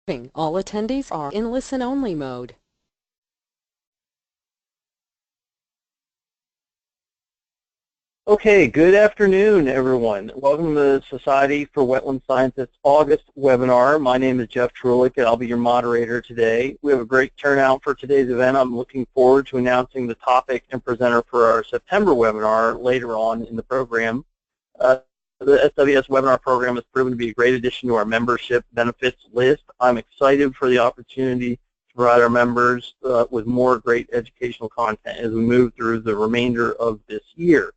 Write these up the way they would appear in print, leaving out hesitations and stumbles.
All attendees are in listen-only mode. Okay, good afternoon, everyone. Welcome to the Society for Wetland Scientists August webinar. My name is Jeff Trulich, and I'll be your moderator today. We have a great turnout for today's event. I'm looking forward to announcing the topic and presenter for our September webinar later on in the program. The SWS webinar program has proven to be a great addition to our membership benefits list. I'm excited for the opportunity to provide our members with more great educational content as we move through the remainder of this year.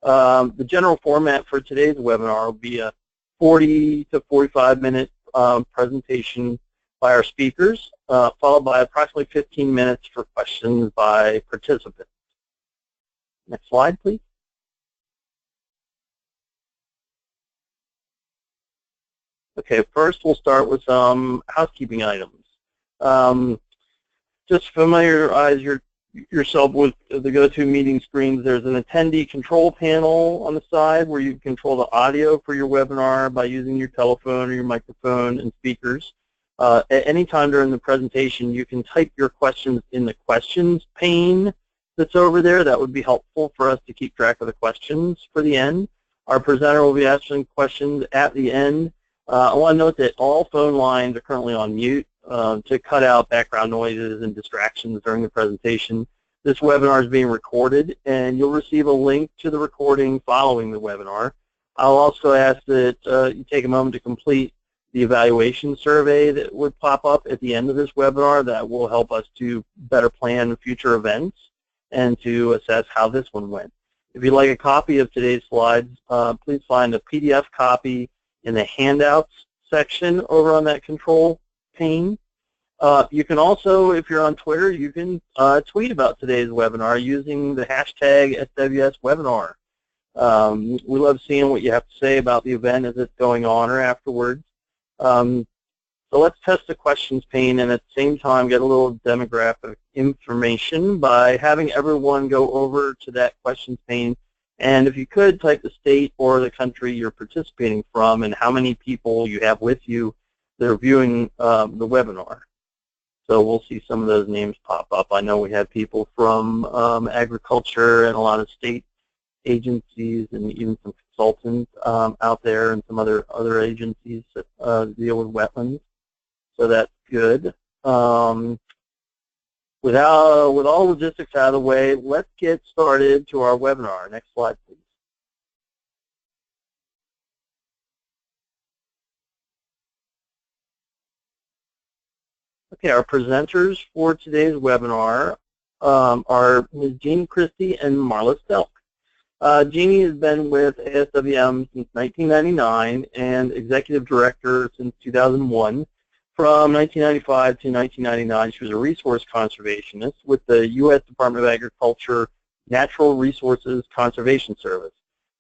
The general format for today's webinar will be a 40 to 45 minute presentation by our speakers, followed by approximately 15 minutes for questions by participants. Next slide, please. Okay, first we'll start with some housekeeping items. Just familiarize yourself with the GoToMeeting screens. There's an attendee control panel on the side where you control the audio for your webinar by using your telephone or your microphone and speakers. At any time during the presentation, you can type your questions in the questions pane that's over there. That would be helpful for us to keep track of the questions for the end. Our presenter will be asking questions at the end. I want to note that all phone lines are currently on mute to cut out background noises and distractions during the presentation. This webinar is being recorded, and you'll receive a link to the recording following the webinar. I'll also ask that you take a moment to complete the evaluation survey that would pop up at the end of this webinar. That will help us to better plan future events and to assess how this one went. If you'd like a copy of today's slides, please find a PDF copy in the handouts section over on that control pane. You can also, if you're on Twitter, you can tweet about today's webinar using the hashtag SWSwebinar. We love seeing what you have to say about the event as it's going on or afterwards. So let's test the questions pane and at the same time get a little demographic information by having everyone go over to that questions pane. And if you could, type the state or the country you're participating from and how many people you have with you that are viewing the webinar. So we'll see some of those names pop up. I know we have people from agriculture and a lot of state agencies and even some consultants out there and some other agencies that deal with wetlands. So that's good. With all logistics out of the way, let's get started to our webinar. Next slide, please. Okay, our presenters for today's webinar are Ms. Jeannie Christie and Marla Stelk. Jeannie has been with ASWM since 1999 and Executive Director since 2001. From 1995 to 1999, she was a resource conservationist with the U.S. Department of Agriculture Natural Resources Conservation Service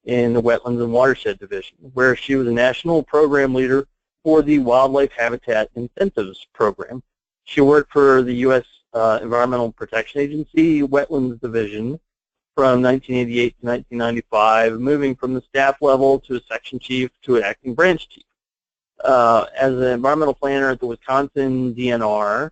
in the Wetlands and Watershed Division, where she was a national program leader for the Wildlife Habitat Incentives Program. She worked for the U.S. Environmental Protection Agency Wetlands Division from 1988 to 1995, moving from the staff level to a section chief to an acting branch chief. As an environmental planner at the Wisconsin DNR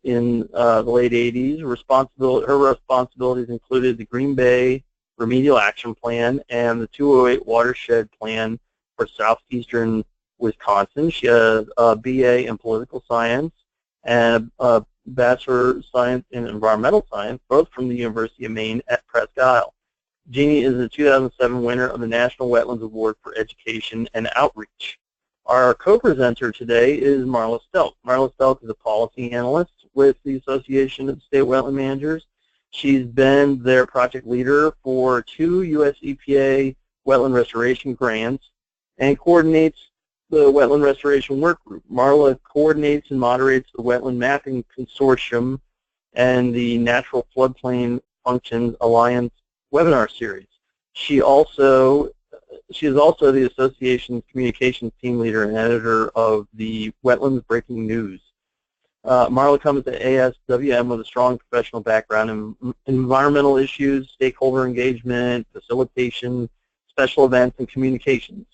in the late 80s, her responsibilities included the Green Bay Remedial Action Plan and the 208 Watershed Plan for southeastern Wisconsin. She has a BA in Political Science and a Bachelor of Science in Environmental Science, both from the University of Maine at Presque Isle. Jeannie is the 2007 winner of the National Wetlands Award for Education and Outreach. Our co-presenter today is Marla Stelk. Marla Stelk is a policy analyst with the Association of State Wetland Managers. She's been their project leader for 2 U.S. EPA wetland restoration grants and coordinates the Wetland Restoration Work Group. Marla coordinates and moderates the Wetland Mapping Consortium and the Natural Floodplain Functions Alliance webinar series. She is also the association's communications team leader and editor of the Wetlands Breaking News. Marla comes to ASWM with a strong professional background in environmental issues, stakeholder engagement, facilitation, special events, and communications.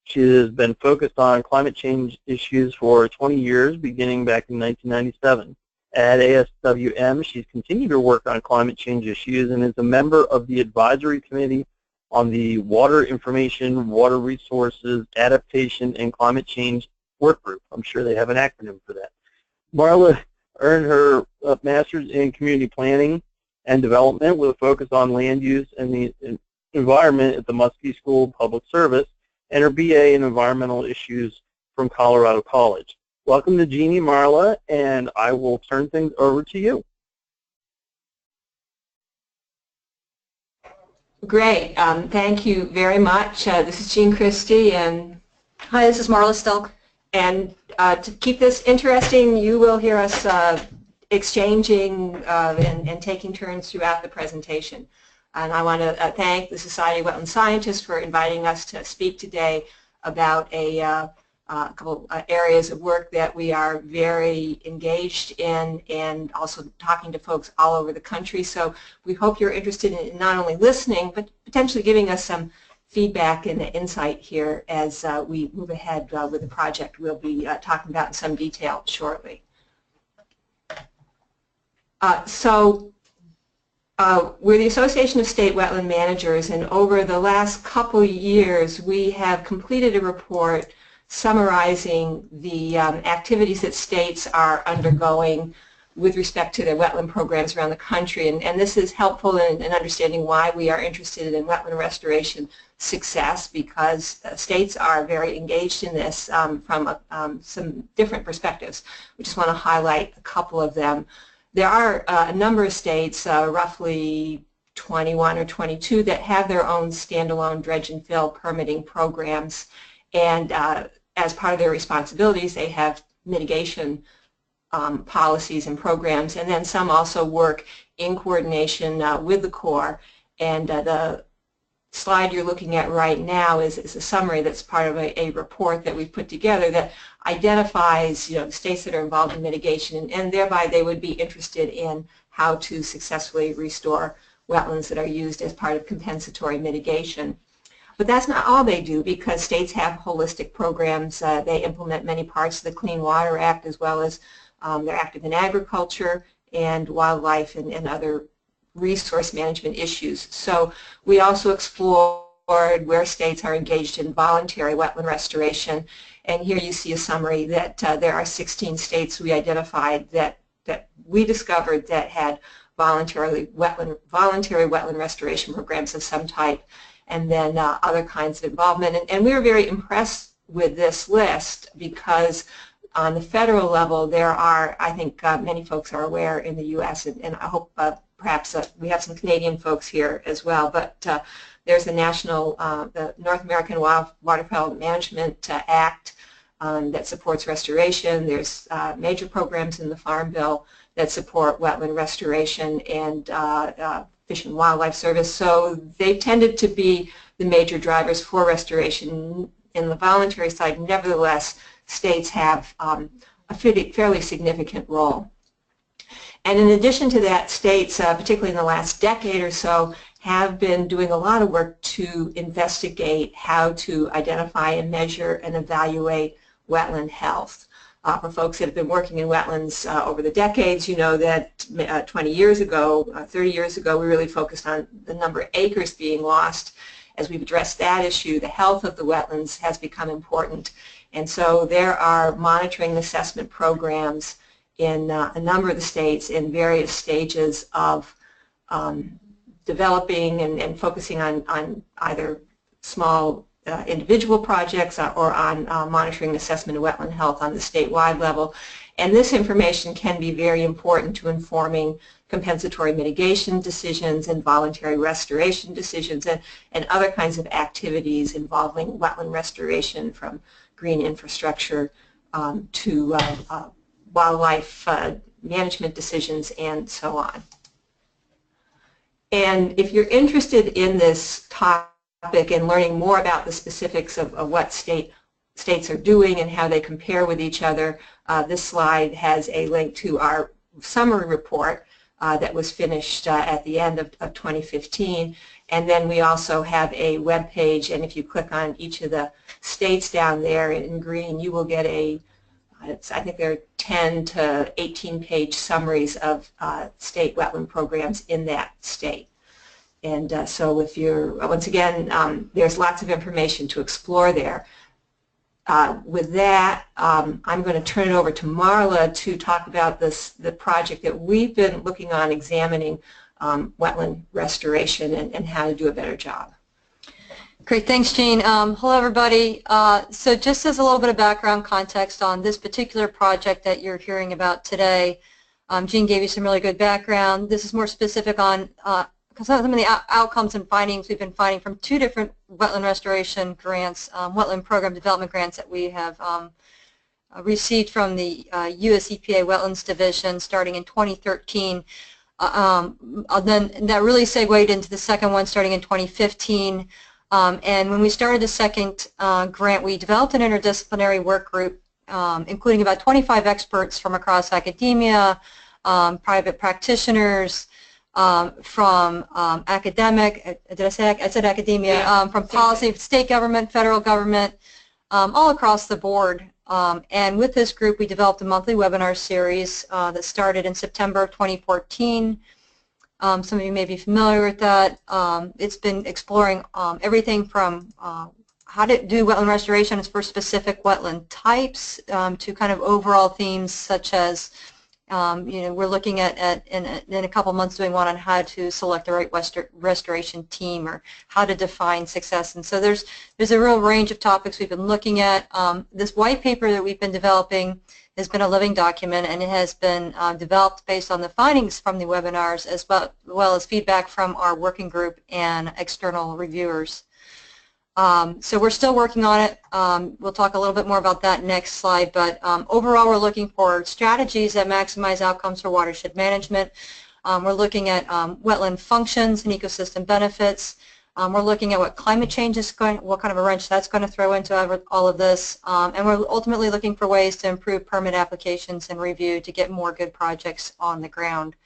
She has been focused on climate change issues for 20 years, beginning back in 1997. At ASWM, she's continued her work on climate change issues and is a member of the advisory committee on the Water Information, Water Resources, Adaptation, and Climate Change Work Group. I'm sure they have an acronym for that. Marla earned her master's in community planning and development with a focus on land use and the environment at the Muskie School of Public Service, and her BA in environmental issues from Colorado College. Welcome to Jeannie, Marla, and I will turn things over to you. Great. Thank you very much. This is Jean Christie, and hi, this is Marla Stelk. And to keep this interesting, you will hear us exchanging and taking turns throughout the presentation. And I want to thank the Society of Wetland Scientists for inviting us to speak today about a couple areas of work that we are very engaged in, and also talking to folks all over the country. So we hope you're interested in not only listening, but potentially giving us some feedback and insight here as we move ahead with the project we'll be talking about in some detail shortly. We're the Association of State Wetland Managers, and over the last couple years we have completed a report summarizing the activities that states are undergoing with respect to their wetland programs around the country, and this is helpful in understanding why we are interested in wetland restoration success, because states are very engaged in this from some different perspectives. We just want to highlight a couple of them. There are a number of states, roughly 21 or 22, that have their own standalone dredge and fill permitting programs, and as part of their responsibilities they have mitigation policies and programs, and then some also work in coordination with the Corps. And the slide you're looking at right now is a summary that's part of a report that we've put together that identifies, the states that are involved in mitigation, and thereby they would be interested in how to successfully restore wetlands that are used as part of compensatory mitigation. But that's not all they do, because states have holistic programs. They implement many parts of the Clean Water Act, as well as they're active in agriculture and wildlife and other resource management issues. So we also explored where states are engaged in voluntary wetland restoration, and here you see a summary that there are 16 states we identified that we discovered that had voluntary wetland restoration programs of some type, and then other kinds of involvement. And we were very impressed with this list, because on the federal level there are, I think many folks are aware in the U.S., and I hope perhaps we have some Canadian folks here as well, but there's the the North American Waterfowl Management Act that supports restoration. There's major programs in the Farm Bill that support wetland restoration, and Fish and Wildlife Service. So they tended to be the major drivers for restoration. In the voluntary side, nevertheless, states have a fairly significant role. And in addition to that, states, particularly in the last decade or so, have been doing a lot of work to investigate how to identify and measure and evaluate wetland health. For folks that have been working in wetlands over the decades, you know that 20 years ago, 30 years ago, we really focused on the number of acres being lost. As we've addressed that issue, the health of the wetlands has become important. And so there are monitoring and assessment programs in a number of the states in various stages of developing and focusing on either small individual projects or on monitoring and assessment of wetland health on the statewide level. And this information can be very important to informing compensatory mitigation decisions and voluntary restoration decisions and other kinds of activities involving wetland restoration, from green infrastructure to wildlife management decisions and so on. And if you're interested in this topic and learning more about the specifics of what states are doing and how they compare with each other, this slide has a link to our summary report that was finished at the end of 2015. And then we also have a web page, and if you click on each of the states down there in green, you will get I think there are 10 to 18 page summaries of state wetland programs in that state. And so if you're, once again, there's lots of information to explore there. With that, I'm going to turn it over to Marla to talk about the project that we've been looking on, examining wetland restoration and how to do a better job. Great, thanks, Jean. Hello, everybody. So just as a little bit of background context on this particular project that you're hearing about today, Jean gave you some really good background. This is more specific on some of the outcomes and findings we've been finding from 2 different wetland restoration grants, wetland program development grants that we have received from the US EPA Wetlands Division starting in 2013. Then that really segued into the second one starting in 2015. And when we started the second grant, we developed an interdisciplinary work group, including about 25 experts from across academia, private practitioners, from academic, I said academia, yeah, from policy, state government, federal government, all across the board. And with this group, we developed a monthly webinar series that started in September of 2014. Some of you may be familiar with that. It's been exploring everything from how to do wetland restoration for specific wetland types to kind of overall themes such as, we're looking at in a couple months doing one on how to select the right restoration team or how to define success. And so there's a real range of topics we've been looking at. This white paper that we've been developing has been a living document, and it has been developed based on the findings from the webinars as well as feedback from our working group and external reviewers. So we're still working on it. We'll talk a little bit more about that next slide, but overall we're looking for strategies that maximize outcomes for watershed management. We're looking at wetland functions and ecosystem benefits. We're looking at what climate change is what kind of a wrench that's going to throw into all of this, and we're ultimately looking for ways to improve permit applications and review to get more good projects on the ground.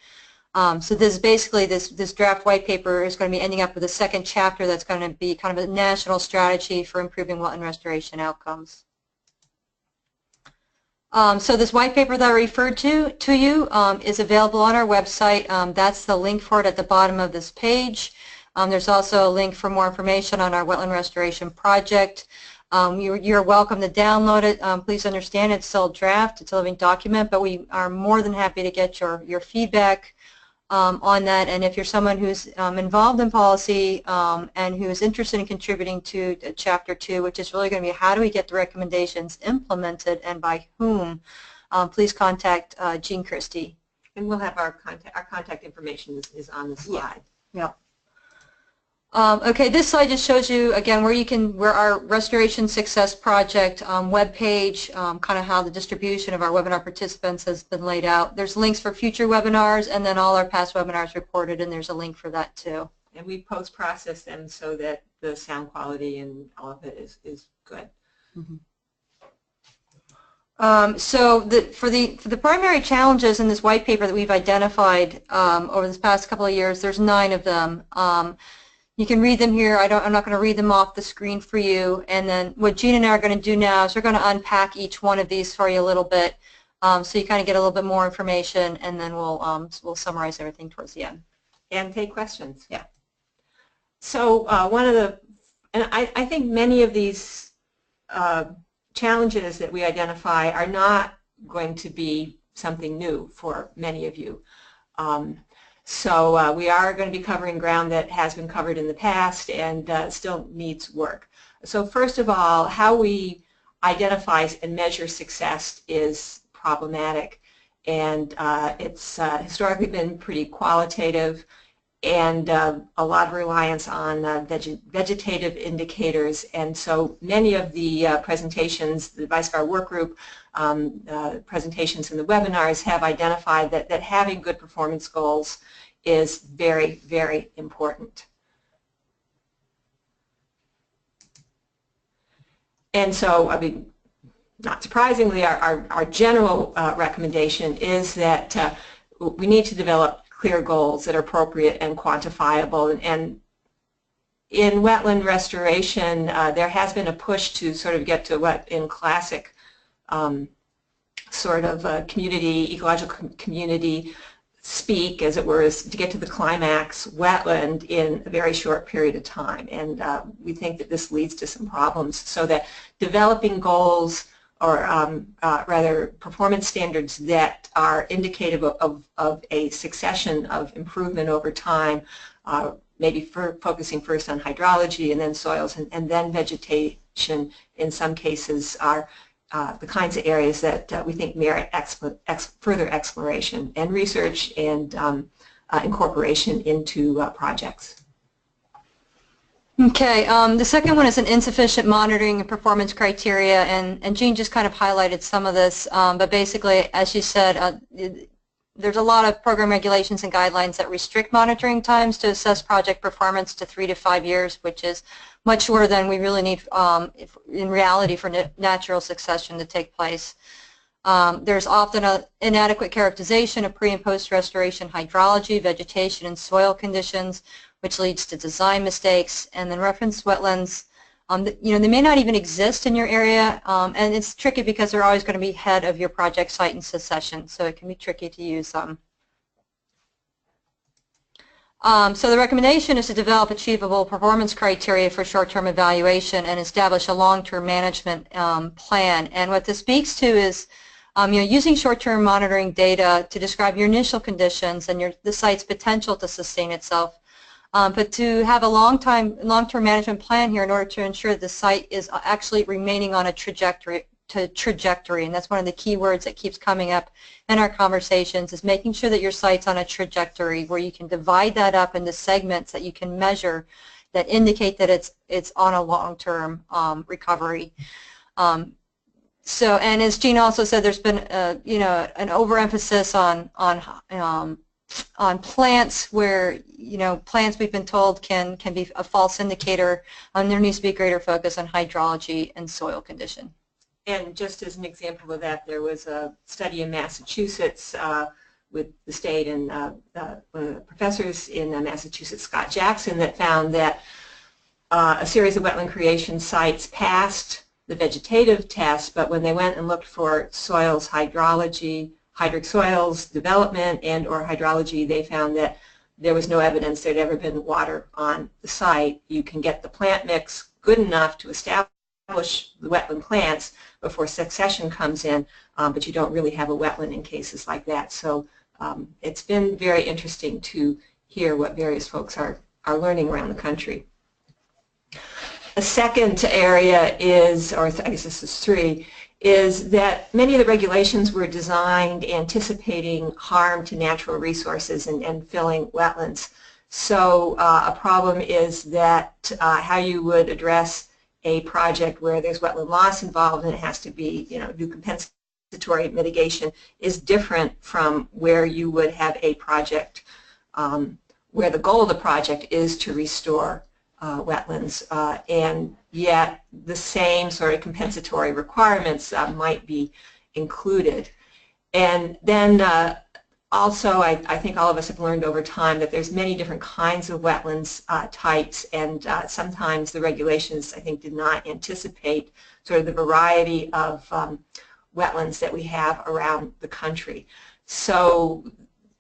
So this basically, this draft white paper is going to be ending up with a second chapter that's going to be kind of a national strategy for improving wetland restoration outcomes. So this white paper that I referred to you is available on our website. That's the link for it at the bottom of this page. There's also a link for more information on our wetland restoration project. You're welcome to download it. Please understand it's still a draft, it's a living document, but we are more than happy to get your feedback on that. And if you're someone who's involved in policy and who is interested in contributing to Chapter 2, which is really going to be how do we get the recommendations implemented and by whom, please contact Jean Christie. And we'll have our contact information is on the slide. Yeah. Okay, this slide just shows you again where our Restoration Success Project webpage, kind of how the distribution of our webinar participants has been laid out. There's links for future webinars and then all our past webinars recorded, and there's a link for that too. And we post-process them so that the sound quality and all of it is good. Mm-hmm. So for the primary challenges in this white paper that we've identified over this past couple of years, there's 9 of them. You can read them here. I'm not going to read them off the screen for you. And then what Jean and I are going to do now is we're going to unpack each one of these for you a little bit, so you kind of get a little bit more information, and then we'll summarize everything towards the end. And take questions. Yeah. So and I think many of these challenges that we identify are not going to be something new for many of you. So we are going to be covering ground that has been covered in the past and still needs work. So first of all, how we identify and measure success is problematic, and it's historically been pretty qualitative and a lot of reliance on vegetative indicators. And so many of the presentations, the advice of our work group, presentations in the webinars have identified that having good performance goals is very, very important. And so, I mean, not surprisingly, our general recommendation is that we need to develop clear goals that are appropriate and quantifiable. And in wetland restoration, there has been a push to sort of get to what in classic sort of community, ecological community speak, as it were, is to get to the climax wetland in a very short period of time. And we think that this leads to some problems, so that developing goals or rather performance standards that are indicative of a succession of improvement over time, maybe focusing first on hydrology and then soils and then vegetation in some cases, are the kinds of areas that we think merit further exploration and research and incorporation into projects. Okay, the second one is an insufficient monitoring and performance criteria, and Jean just kind of highlighted some of this, but basically, as she said, there's a lot of program regulations and guidelines that restrict monitoring times to assess project performance to 3 to 5 years, which is much shorter than we really need in reality for natural succession to take place. There's often an inadequate characterization of pre- and post-restoration hydrology, vegetation, and soil conditions, which leads to design mistakes. And then reference wetlands, you know, they may not even exist in your area, and it's tricky because they're always going to be head of your project site in succession, so it can be tricky to use them. So the recommendation is to develop achievable performance criteria for short-term evaluation and establish a long-term management plan. And what this speaks to is you know, using short-term monitoring data to describe your initial conditions and the site's potential to sustain itself, but to have a long-term management plan here in order to ensure the site is actually remaining on a trajectory, and that's one of the key words that keeps coming up in our conversations, is making sure that your site's on a trajectory where you can divide that up into segments that you can measure that indicate that it's on a long-term recovery. So, and as Jean also said, there's been you know, an overemphasis on plants where, you know, plants we've been told can be a false indicator. There needs to be a greater focus on hydrology and soil condition. And just as an example of that, there was a study in Massachusetts with the state and one of the professors in Massachusetts, Scott Jackson, that found that a series of wetland creation sites passed the vegetative test, but when they went and looked for soils hydrology, hydric soils development and or hydrology, they found that there was no evidence there'd ever been water on the site. You can get the plant mix good enough to establish the wetland plants before succession comes in, but you don't really have a wetland in cases like that. So it's been very interesting to hear what various folks are learning around the country. A second area is, or I guess this is 3, is that many of the regulations were designed anticipating harm to natural resources and filling wetlands. So a problem is that how you would address a project where there's wetland loss involved and it has to be, you know, do compensatory mitigation is different from where you would have a project where the goal of the project is to restore wetlands, and yet the same sort of compensatory requirements might be included. And then also, I think all of us have learned over time that there's many different kinds of wetlands types, and sometimes the regulations, I think, did not anticipate sort of the variety of wetlands that we have around the country. So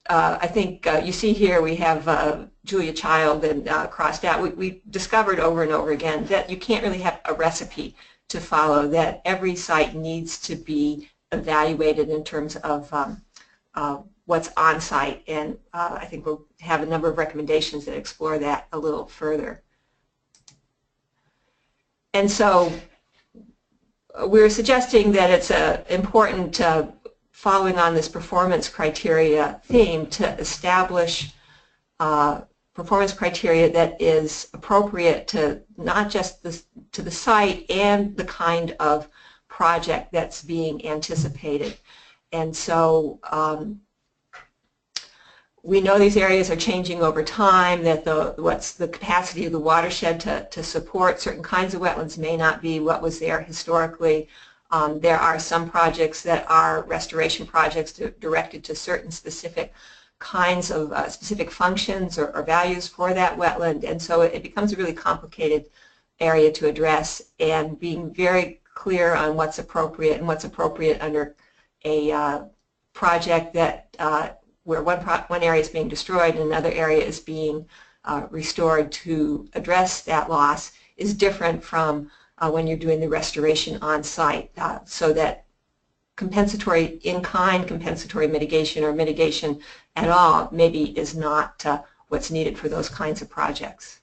I think you see here we have Julia Child and crossed out. We discovered over and over again that you can't really have a recipe to follow, that every site needs to be evaluated in terms of what's on site, and I think we'll have a number of recommendations that explore that a little further. And so we're suggesting that it's important, following on this performance criteria theme, to establish performance criteria that is appropriate to not just to the site and the kind of project that's being anticipated. And so we know these areas are changing over time, that what's the capacity of the watershed to support certain kinds of wetlands may not be what was there historically. There are some projects that are restoration projects directed to certain specific kinds of specific functions or values for that wetland, and so it becomes a really complicated area to address, and being very clear on what's appropriate and what's appropriate under a project that where one area is being destroyed and another area is being restored to address that loss is different from when you're doing the restoration on site, so that compensatory in-kind, compensatory mitigation, or mitigation at all maybe is not what's needed for those kinds of projects.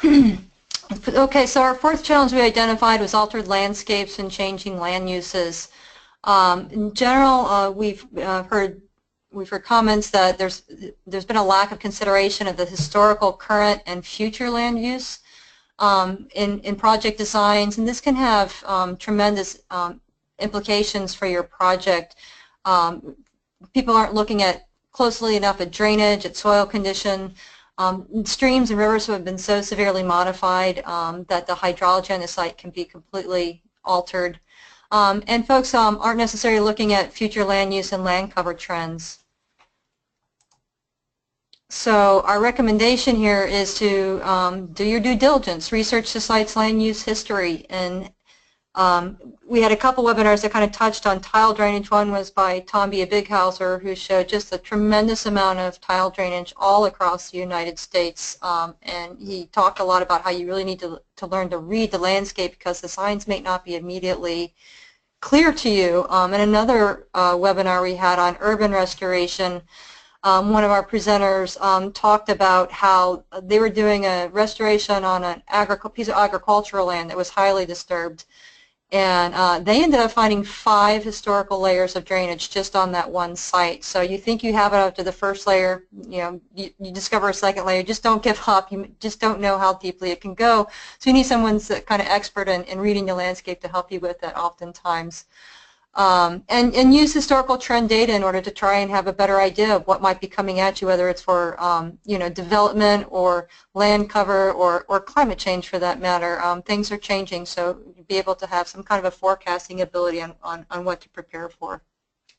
Okay, so our fourth challenge we identified was altered landscapes and changing land uses. In general, we've heard comments that there's been a lack of consideration of the historical, current, and future land use in project designs, and this can have tremendous implications for your project. People aren't looking at closely enough at drainage, at soil condition. Streams and rivers have been so severely modified that the hydrology on the site can be completely altered. And folks aren't necessarily looking at future land use and land cover trends. So our recommendation here is to do your due diligence, research the site's land use history, and we had a couple webinars that kind of touched on tile drainage. One was by Tom B. Bighauser, who showed just a tremendous amount of tile drainage all across the United States, and he talked a lot about how you really need to learn to read the landscape because the signs may not be immediately clear to you. And another webinar we had on urban restoration, one of our presenters talked about how they were doing a restoration on an piece of agricultural land that was highly disturbed, and they ended up finding 5 historical layers of drainage just on that one site. So you think you have it after the first layer, you discover a second layer, just don't give up, you just don't know how deeply it can go. So you need someone that's kind of expert in reading the landscape to help you with that oftentimes. And use historical trend data in order to try and have a better idea of what might be coming at you, whether it's for development or land cover or climate change for that matter. Things are changing, so be able to have some kind of a forecasting ability on what to prepare for.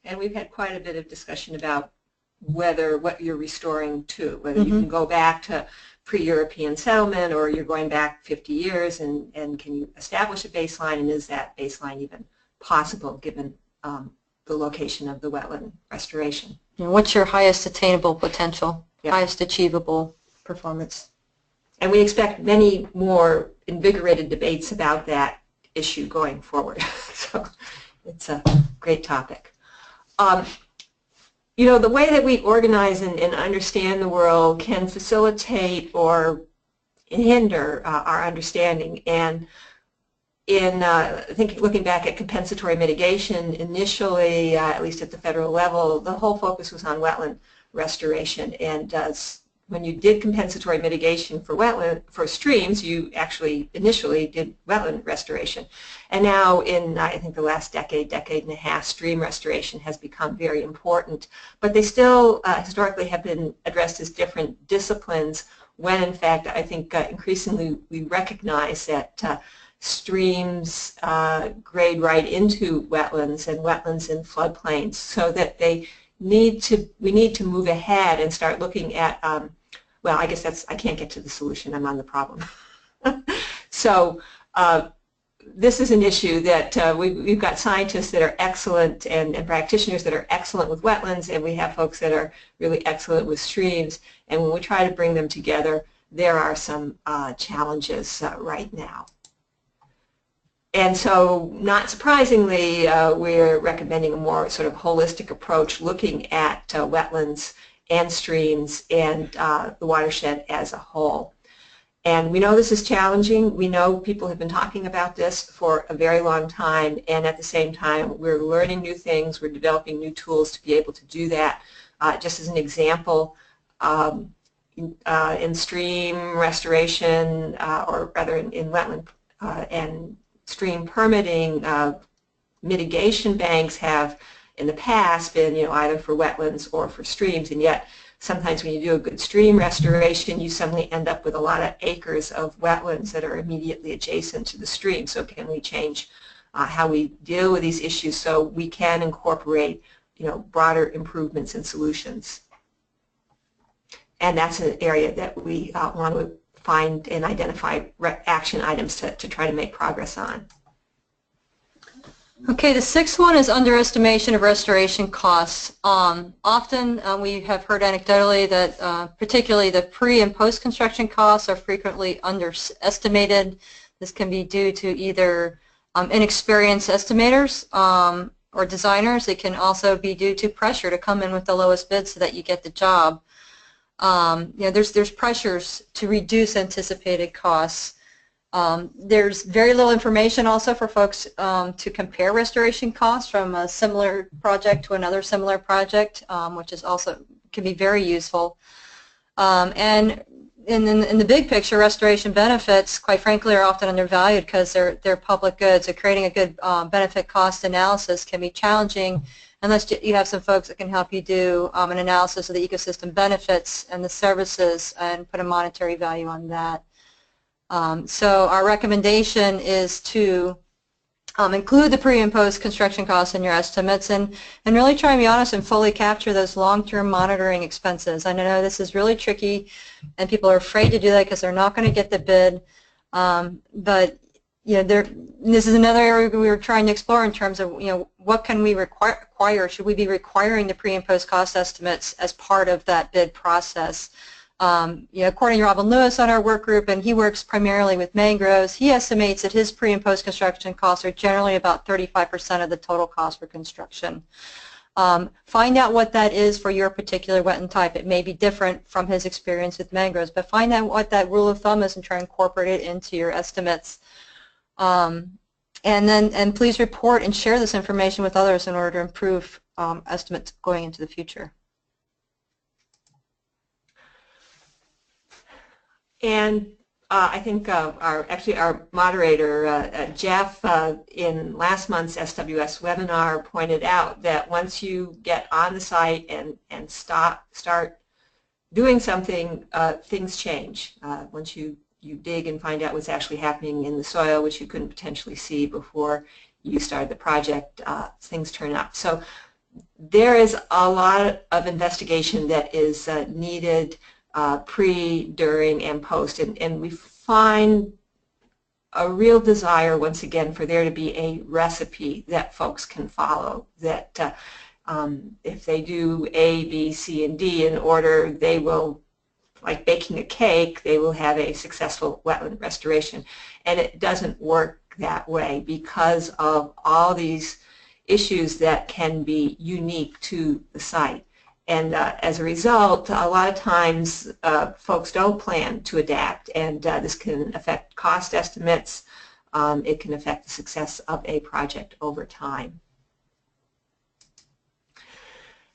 And we've had quite a bit of discussion about what you're restoring to, whether you can go back to pre-European settlement or you're going back 50 years, and can you establish a baseline, and is that baseline even possible given the location of the wetland restoration. And what's your highest attainable potential, highest achievable performance? And we expect many more invigorated debates about that issue going forward. So it's a great topic. The way that we organize and understand the world can facilitate or hinder our understanding. And I think looking back at compensatory mitigation, initially, at least at the federal level, the whole focus was on wetland restoration. And when you did compensatory mitigation for streams, you actually initially did wetland restoration. And now in, I think, the last decade and a half, stream restoration has become very important. But they still historically have been addressed as different disciplines when, in fact, I think increasingly we recognize that streams grade right into wetlands and wetlands in floodplains, so that we need to move ahead and start looking at, well, I guess I can't get to the solution, I'm on the problem. So this is an issue that we've got scientists that are excellent and practitioners that are excellent with wetlands, and we have folks that are really excellent with streams, and when we try to bring them together, there are some challenges right now. And so, not surprisingly, we're recommending a more sort of holistic approach looking at wetlands and streams and the watershed as a whole. And we know this is challenging. We know people have been talking about this for a very long time, and at the same time, we're learning new things. We're developing new tools to be able to do that. Just as an example, in stream restoration, or rather in wetland and stream permitting, mitigation banks have in the past been either for wetlands or for streams, and yet sometimes when you do a good stream restoration, you suddenly end up with a lot of acres of wetlands that are immediately adjacent to the stream. So can we change how we deal with these issues so we can incorporate, broader improvements and solutions. And that's an area that we want to find and identify action items to try to make progress on. Okay, the sixth one is underestimation of restoration costs. Often we have heard anecdotally that particularly the pre- and post-construction costs are frequently underestimated. This can be due to either inexperienced estimators or designers. It can also be due to pressure to come in with the lowest bid so that you get the job. There's pressures to reduce anticipated costs. There's very little information also for folks to compare restoration costs from a similar project to another similar project, which is also can be very useful. And in the big picture, restoration benefits, quite frankly, are often undervalued because they're public goods. So creating a good benefit cost analysis can be challenging unless you have some folks that can help you do an analysis of the ecosystem benefits and the services and put a monetary value on that. So our recommendation is to include the pre- and post-construction costs in your estimates and really try and be honest and fully capture those long-term monitoring expenses. I know this is really tricky and people are afraid to do that because they're not going to get the bid, but this is another area we were trying to explore in terms of what can we require? Should we be requiring the pre- and post-cost estimates as part of that bid process? According to Robin Lewis on our work group, and he works primarily with mangroves, he estimates that his pre- and post-construction costs are generally about 35% of the total cost for construction. Find out what that is for your particular wetland type. It may be different from his experience with mangroves, but find out what that rule of thumb is and try and incorporate it into your estimates. And please report and share this information with others in order to improve estimates going into the future. And I think our moderator, Jeff, in last month's SWS webinar pointed out that once you get on the site and start doing something, things change. Once you dig and find out what's actually happening in the soil, which you couldn't potentially see before you started the project, things turn up. So there is a lot of investigation that is needed pre, during, and post, and we find a real desire, once again, for there to be a recipe that folks can follow, that if they do A, B, C, and D in order, they will, like baking a cake, they will have a successful wetland restoration. And it doesn't work that way because of all these issues that can be unique to the site. And as a result, a lot of times folks don't plan to adapt, and this can affect cost estimates. It can affect the success of a project over time.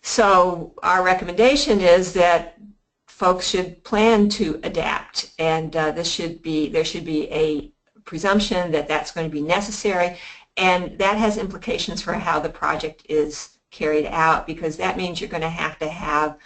So our recommendation is that folks should plan to adapt, and there should be a presumption that that's going to be necessary, and that has implications for how the project is carried out, because that means you're going to have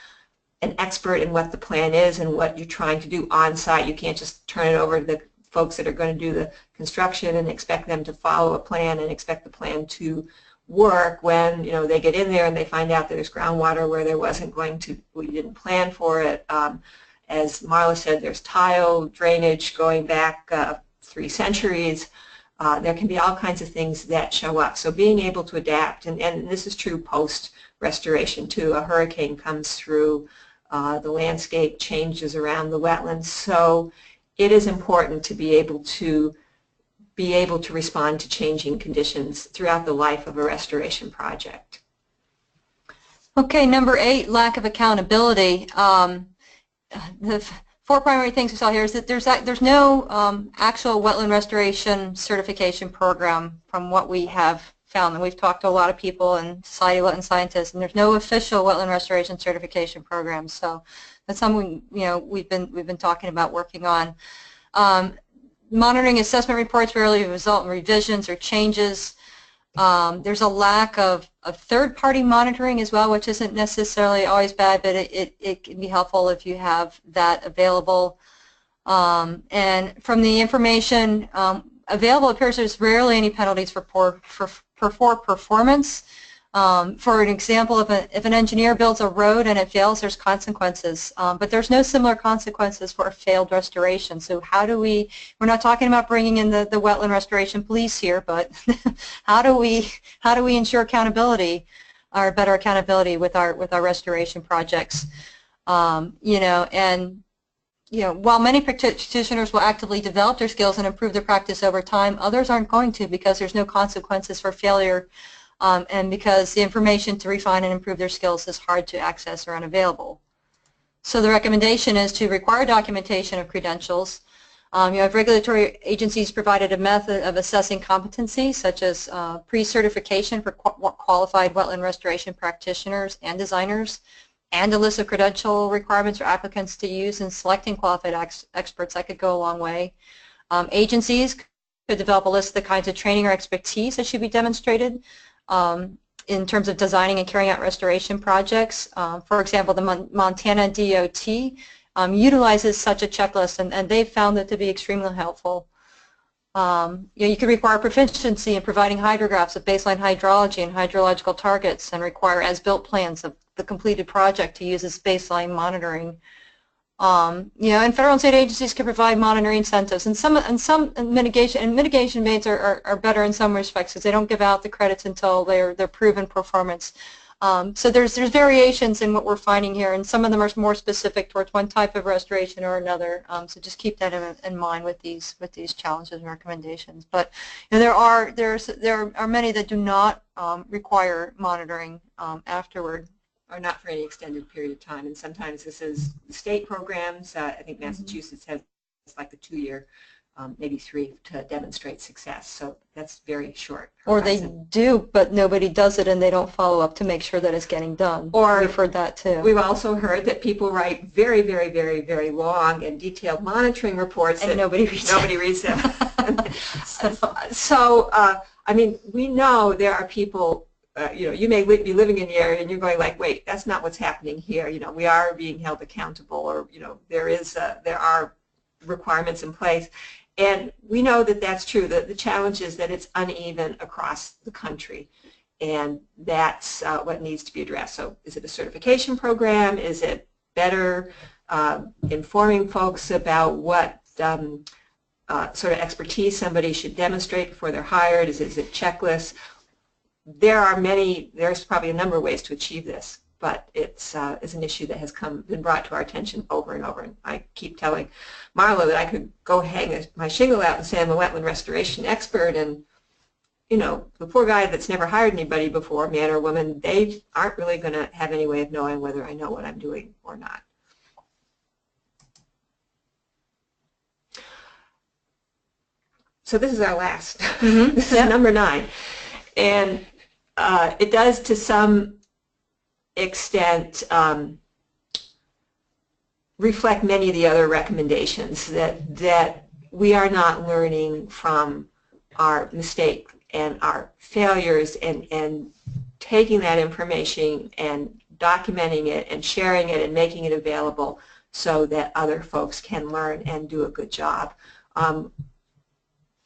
an expert in what the plan is and what you're trying to do on site. You can't just turn it over to the folks that are going to do the construction and expect them to follow a plan and expect the plan to work when they get in there and they find out that there's groundwater where there wasn't going to, we didn't plan for it. As Marla said, there's tile drainage going back 3 centuries. There can be all kinds of things that show up. So being able to adapt, and this is true post-restoration too. A hurricane comes through, the landscape changes around the wetlands. So it is important to be able to respond to changing conditions throughout the life of a restoration project. Okay, number 8, lack of accountability. The 4 primary things we saw here is that there's no actual wetland restoration certification program from what we have found. And we've talked to a lot of people and Society of Wetland Scientists, and there's no official wetland restoration certification program. So that's something we've been talking about working on. Monitoring assessment reports rarely result in revisions or changes. There's a lack of third-party monitoring as well, which isn't necessarily always bad, but it can be helpful if you have that available. And from the information, available, it appears there's rarely any penalties for poor performance. For an example, if an engineer builds a road and it fails, there's consequences, but there's no similar consequences for a failed restoration. So how do we're not talking about bringing in the wetland restoration police here, but how do we ensure accountability, or better accountability with our restoration projects? While many practitioners will actively develop their skills and improve their practice over time, others aren't going to, because there's no consequences for failure. And because the information to refine and improve their skills is hard to access or unavailable. So the recommendation is to require documentation of credentials. If regulatory agencies provided a method of assessing competency, such as pre-certification for qualified wetland restoration practitioners and designers, and a list of credential requirements for applicants to use in selecting qualified experts, that could go a long way. Agencies could develop a list of the kinds of training or expertise that should be demonstrated in terms of designing and carrying out restoration projects. For example, the Montana DOT utilizes such a checklist, and they've found it to be extremely helpful. You could require proficiency in providing hydrographs of baseline hydrology and hydrological targets, and require as-built plans of the completed project to use as baseline monitoring. And federal and state agencies can provide monitoring incentives, and mitigation aids are better in some respects, because they don't give out the credits until they're proven performance. So there's variations in what we're finding here, and some of them are more specific towards one type of restoration or another. So just keep that in mind with these challenges and recommendations. But there are many that do not require monitoring afterward, or not for any extended period of time. And sometimes this is state programs. I think Massachusetts has like a 2-year, maybe 3, to demonstrate success. So that's very short horizon. Or they do, but nobody does it, and they don't follow up to make sure that it's getting done. Or we've heard that too. We've also heard that people write very, very, very, very long and detailed monitoring reports, and nobody reads them. So, I mean, we know there are people. You may be living in the area and you're going like, wait, that's not what's happening here. We are being held accountable, or there are requirements in place, and we know that that's true. The challenge is that it's uneven across the country, and that's what needs to be addressed. So, is it a certification program? Is it better informing folks about what sort of expertise somebody should demonstrate before they're hired? Is it checklists? There's probably a number of ways to achieve this, but it's an issue that has been brought to our attention over and over. And I keep telling Marla that I could go hang my shingle out and say I'm a wetland restoration expert, and the poor guy that's never hired anybody before, man or woman, they aren't really going to have any way of knowing whether I know what I'm doing or not. So this is our last. This is number 9. And it does, to some extent, reflect many of the other recommendations, that we are not learning from our mistakes and our failures, and taking that information and documenting it and sharing it and making it available so that other folks can learn and do a good job.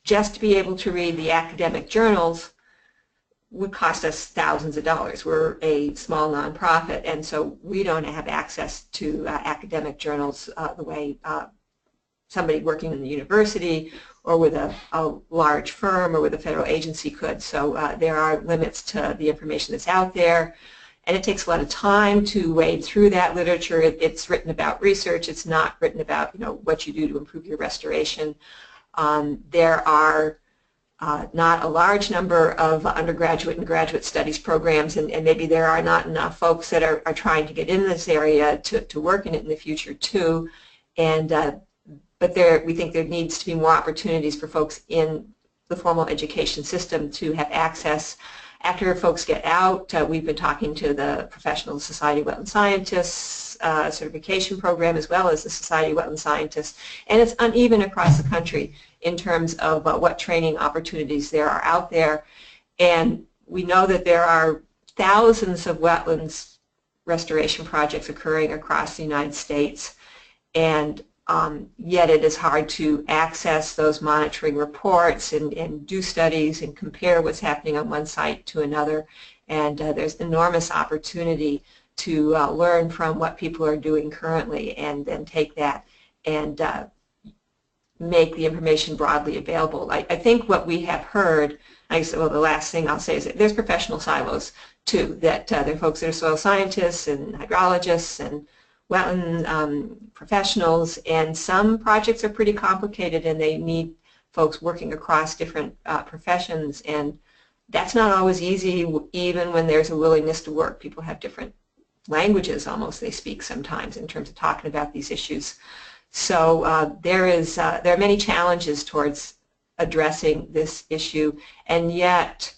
Just to be able to read the academic journals would cost us thousands of dollars. We're a small nonprofit, and so we don't have access to academic journals the way somebody working in the university or with a large firm or with a federal agency could. So there are limits to the information that's out there, and it takes a lot of time to wade through that literature. It's written about research. It's not written about what you do to improve your restoration. There are not a large number of undergraduate and graduate studies programs, and maybe there are not enough folks that are trying to get in this area to work in it in the future too. And but we think there needs to be more opportunities for folks in the formal education system to have access. After folks get out, we've been talking to the Professional Society of Wetland Scientists certification program, as well as the Society of Wetland Scientists, and it's uneven across the country in terms of what training opportunities there are out there. And we know that there are thousands of wetlands restoration projects occurring across the United States, and yet it is hard to access those monitoring reports and do studies and compare what's happening on one site to another. And there's enormous opportunity to learn from what people are doing currently and then take that and make the information broadly available. I think what we have heard, well, the last thing I'll say is that there's professional silos too, that there are folks that are soil scientists and hydrologists and wetland professionals, and some projects are pretty complicated and they need folks working across different professions, and that's not always easy even when there's a willingness to work. People have different languages almost they speak sometimes in terms of talking about these issues. So there are many challenges towards addressing this issue, and yet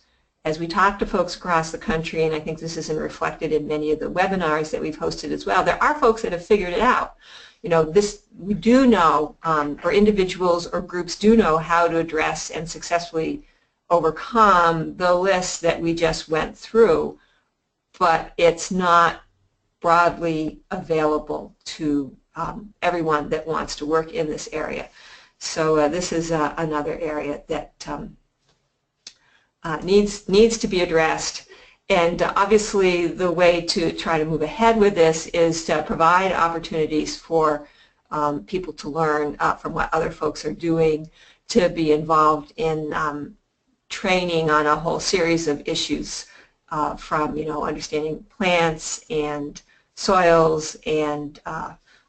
as we talk to folks across the country, and I think this isn't reflected in many of the webinars that we've hosted as well, there are folks that have figured it out. You know, we do know, or individuals or groups do know how to address and successfully overcome the list that we just went through, but it's not broadly available to everyone that wants to work in this area. So this is another area that needs to be addressed, and obviously the way to try to move ahead with this is to provide opportunities for people to learn from what other folks are doing, to be involved in training on a whole series of issues from, you know, understanding plants and soils and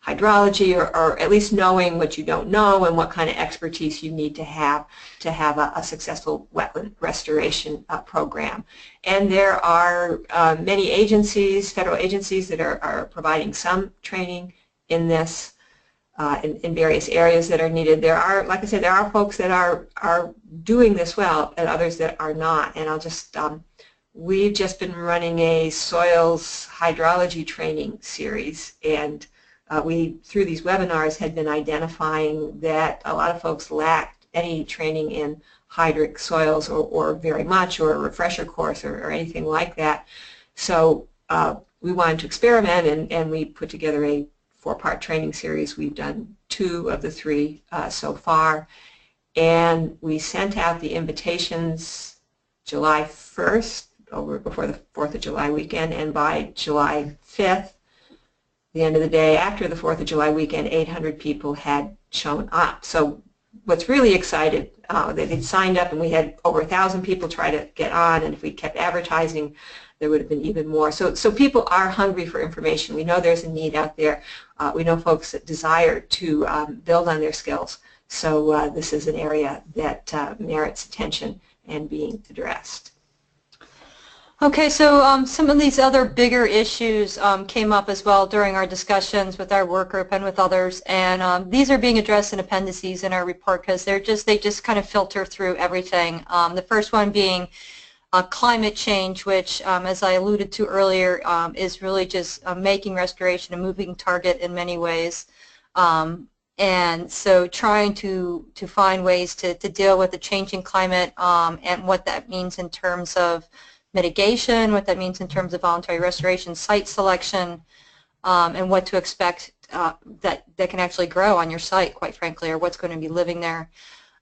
hydrology, or at least knowing what you don't know and what kind of expertise you need to have a successful wetland restoration program. And there are many agencies, federal agencies, that are providing some training in this in various areas that are needed. There are, like I said, there are folks that are doing this well and others that are not. And I'll just, we've just been running a soils hydrology training series, and we, through these webinars, had been identifying that a lot of folks lacked any training in hydric soils or very much, or a refresher course or anything like that. So we wanted to experiment, and we put together a 4-part training series. We've done 2 of the 3 so far, and we sent out the invitations July 1st, before the 4th of July weekend, and by July 5th, the end of the day after the 4th of July weekend, 800 people had shown up. So what's really excited, they'd signed up, and we had over 1,000 people try to get on, and if we kept advertising, there would have been even more. So people are hungry for information. We know there's a need out there. We know folks that desire to build on their skills. So this is an area that merits attention and being addressed. Okay, so some of these other bigger issues came up as well during our discussions with our work group and with others, and these are being addressed in appendices in our report because they just kind of filter through everything. The first one being climate change, which, as I alluded to earlier, is really just making restoration a moving target in many ways. And so trying to find ways to deal with the changing climate and what that means in terms of mitigation, what that means in terms of voluntary restoration, site selection, and what to expect that can actually grow on your site, quite frankly, or what's going to be living there.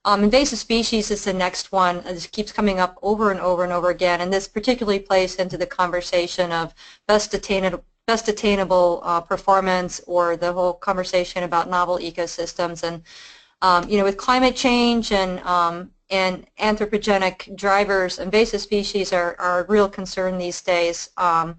Invasive species is the next one. This keeps coming up over and over and over again, and this particularly plays into the conversation of best attainable performance, or the whole conversation about novel ecosystems. And you know, with climate change and anthropogenic drivers, invasive species are a real concern these days. But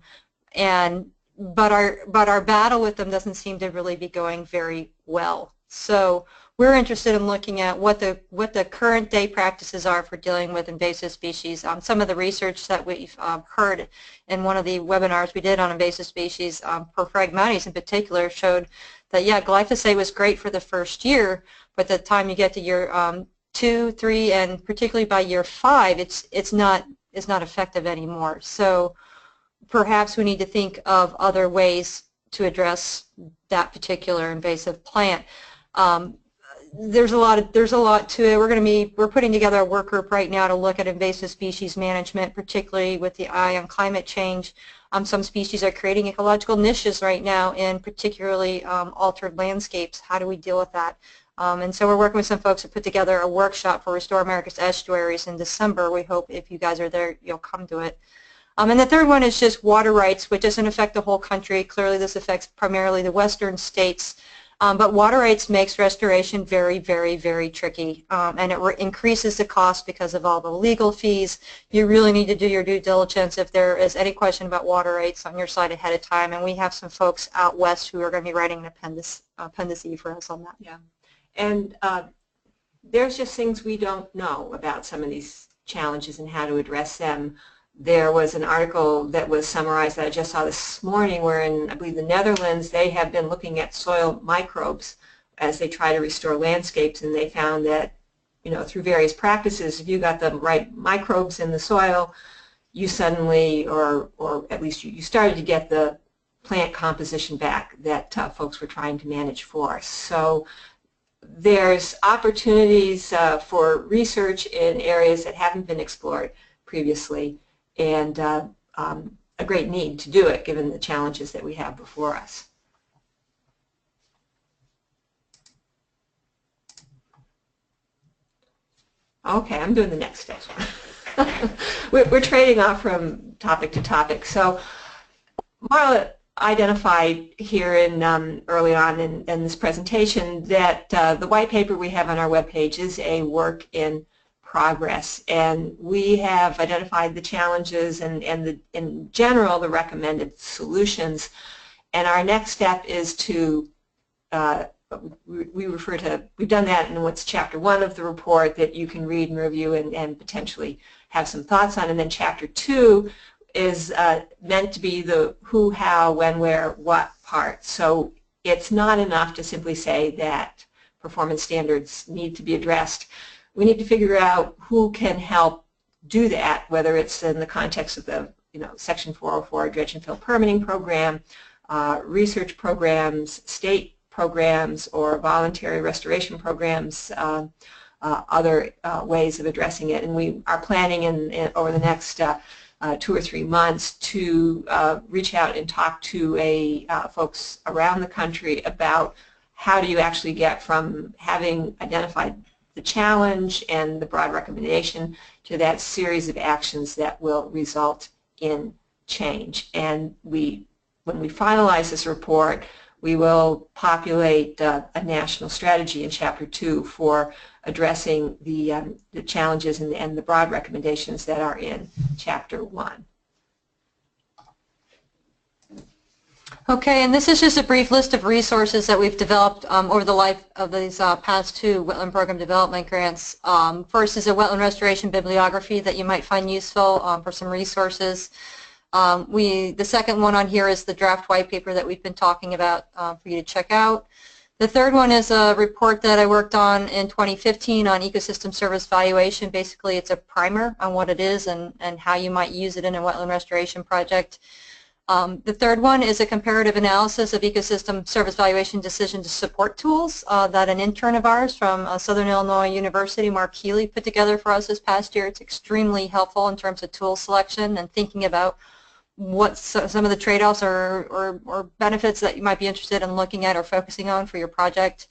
our battle with them doesn't seem to really be going very well. So we're interested in looking at what the current day practices are for dealing with invasive species. Some of the research that we've heard in one of the webinars we did on invasive species, Phragmites in particular, showed that, yeah, glyphosate was great for the first year, but the time you get to year 2, 3, and particularly by year 5, it's not effective anymore. So perhaps we need to think of other ways to address that particular invasive plant. there's a lot to it. We're putting together a work group right now to look at invasive species management, particularly with the eye on climate change. Some species are creating ecological niches right now in particularly altered landscapes. How do we deal with that? And so we're working with some folks to put together a workshop for Restore America's Estuaries in December. We hope if you guys are there, you'll come to it. And the third one is just water rights, which doesn't affect the whole country. Clearly this affects primarily the western states. But water rights makes restoration very, very, very tricky, and it increases the cost because of all the legal fees. You really need to do your due diligence if there is any question about water rights on your side ahead of time, and we have some folks out west who are going to be writing an appendix E for us on that. Yeah, and there's just things we don't know about some of these challenges and how to address them. There was an article that was summarized that I just saw this morning where in, I believe, the Netherlands, they have been looking at soil microbes as they try to restore landscapes, and they found that, you know, through various practices, if you got the right microbes in the soil, you suddenly, or at least you started to get the plant composition back that folks were trying to manage for. So there's opportunities for research in areas that haven't been explored previously, and a great need to do it given the challenges that we have before us. Okay, I'm doing the next step. We're trading off from topic to topic. So Marla identified here in early on in this presentation that the white paper we have on our webpage is a work in progress, and we have identified the challenges and in general the recommended solutions, and our next step is to we've done that in what's chapter 1 of the report that you can read and review and potentially have some thoughts on, and then chapter 2 is meant to be the who, how, when, where, what part. So it's not enough to simply say that performance standards need to be addressed. We need to figure out who can help do that, whether it's in the context of the Section 404 dredge and fill permitting program, research programs, state programs, or voluntary restoration programs, other ways of addressing it. And we are planning over the next 2 or 3 months to reach out and talk to folks around the country about how do you actually get from having identified the challenge and the broad recommendation to that series of actions that will result in change. And when we finalize this report, we will populate a national strategy in Chapter 2 for addressing the challenges and the broad recommendations that are in Chapter 1. Okay, and this is just a brief list of resources that we've developed over the life of these past 2 wetland program development grants. First is a wetland restoration bibliography that you might find useful for some resources. The second one on here is the draft white paper that we've been talking about for you to check out. The third one is a report that I worked on in 2015 on ecosystem service valuation. Basically, it's a primer on what it is and how you might use it in a wetland restoration project. The third one is a comparative analysis of ecosystem service valuation decision to support tools that an intern of ours from Southern Illinois University, Mark Healy, put together for us this past year. It's extremely helpful in terms of tool selection and thinking about what some of the trade-offs or benefits that you might be interested in looking at or focusing on for your project.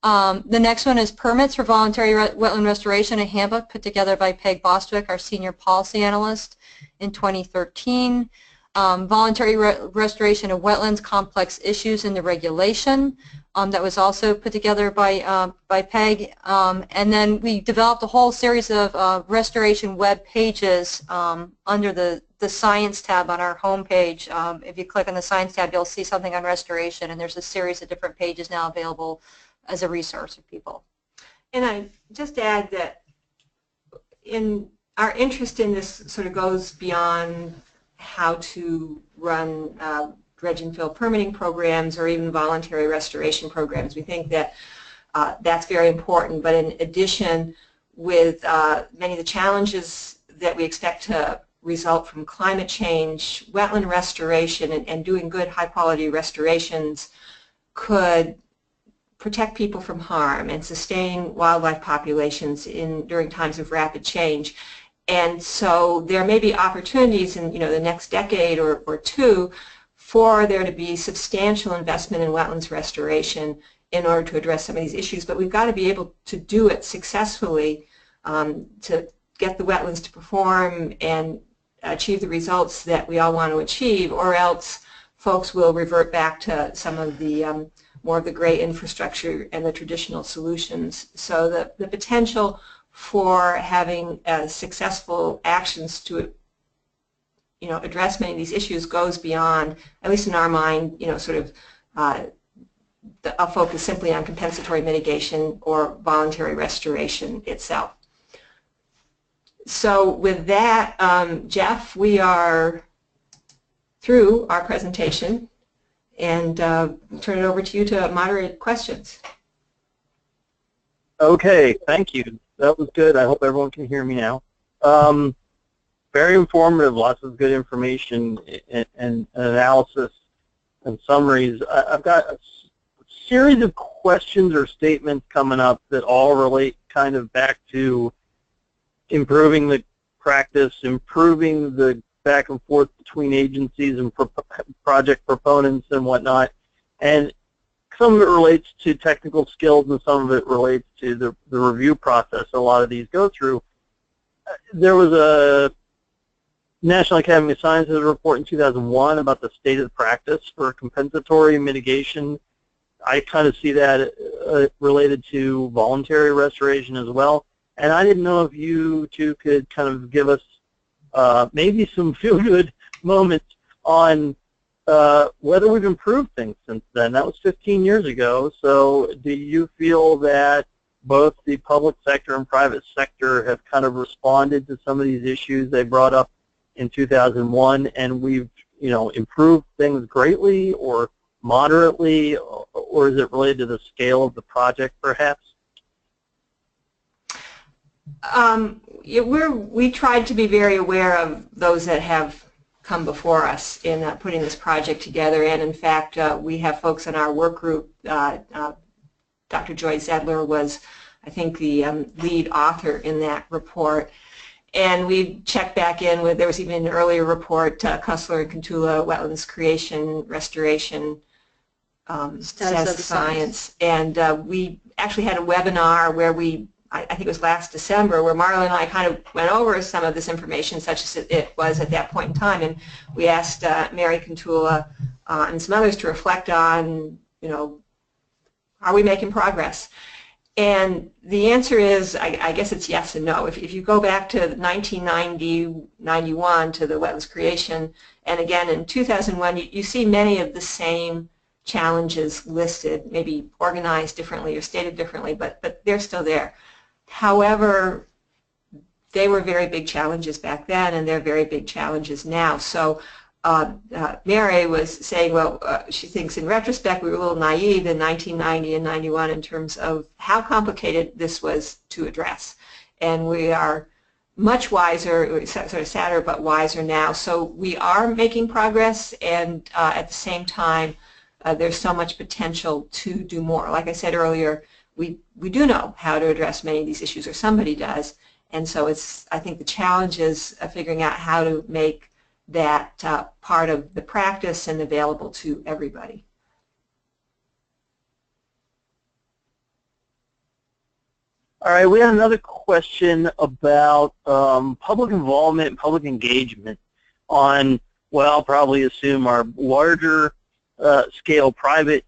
The next one is permits for voluntary wetland restoration, a handbook put together by Peg Bostwick, our senior policy analyst, in 2013. Voluntary restoration of wetlands, complex issues in the regulation, that was also put together by Peg. And then we developed a whole series of restoration web pages under the science tab on our homepage. If you click on the science tab, you'll see something on restoration, and there's a series of different pages now available as a resource for people. And I just add that our interest in this sort of goes beyond how to run dredge and fill permitting programs or even voluntary restoration programs. We think that that's very important, but in addition, with many of the challenges that we expect to result from climate change, wetland restoration and doing good high-quality restorations could protect people from harm and sustain wildlife populations during times of rapid change. And so there may be opportunities in the next decade or two for there to be substantial investment in wetlands restoration in order to address some of these issues. But we've got to be able to do it successfully to get the wetlands to perform and achieve the results that we all want to achieve, or else folks will revert back to some of the more of the gray infrastructure and the traditional solutions. So the potential for having successful actions to address many of these issues goes beyond, at least in our mind, sort of I'll focus simply on compensatory mitigation or voluntary restoration itself. So with that, Jeff, we are through our presentation, and turn it over to you to moderate questions. Okay, thank you. That was good. I hope everyone can hear me now. Very informative, lots of good information and analysis and summaries. I've got a series of questions or statements coming up that all relate kind of back to improving the practice, improving the back and forth between agencies and project proponents and whatnot. And some of it relates to technical skills and some of it relates to the review process a lot of these go through. There was a National Academy of Sciences report in 2001 about the state of the practice for compensatory mitigation. I kind of see that related to voluntary restoration as well. And I didn't know if you two could kind of give us maybe some feel-good moments on whether we've improved things since then. That was 15 years ago. So do you feel that both the public sector and private sector have kind of responded to some of these issues they brought up in 2001, and we've improved things greatly or moderately, or is it related to the scale of the project perhaps? We tried to be very aware of those that have come before us in putting this project together, and in fact we have folks in our work group. Dr. Joy Zedler was, I think, the lead author in that report, and we checked back in with, there was even an earlier report, Cussler and Cantula, Wetlands Creation, Restoration, Status of Science, and we actually had a webinar where I think it was last December, where Marla and I kind of went over some of this information, such as it was at that point in time, and we asked Mary Cantula and some others to reflect on, are we making progress? And the answer is, I guess it's yes and no. If you go back to 1990-91 to the Wetlands Creation, and again in 2001, you see many of the same challenges listed, maybe organized differently or stated differently, but they're still there. However, they were very big challenges back then, and they're very big challenges now. So Mary was saying, well, she thinks in retrospect we were a little naive in 1990 and 91 in terms of how complicated this was to address. And we are much wiser, sort of sadder but wiser now. So we are making progress, and at the same time there's so much potential to do more. Like I said earlier, we do know how to address many of these issues, or somebody does, and so I think the challenge is figuring out how to make that part of the practice and available to everybody. All right, we had another question about public involvement and public engagement on, well, I'll probably assume our larger scale private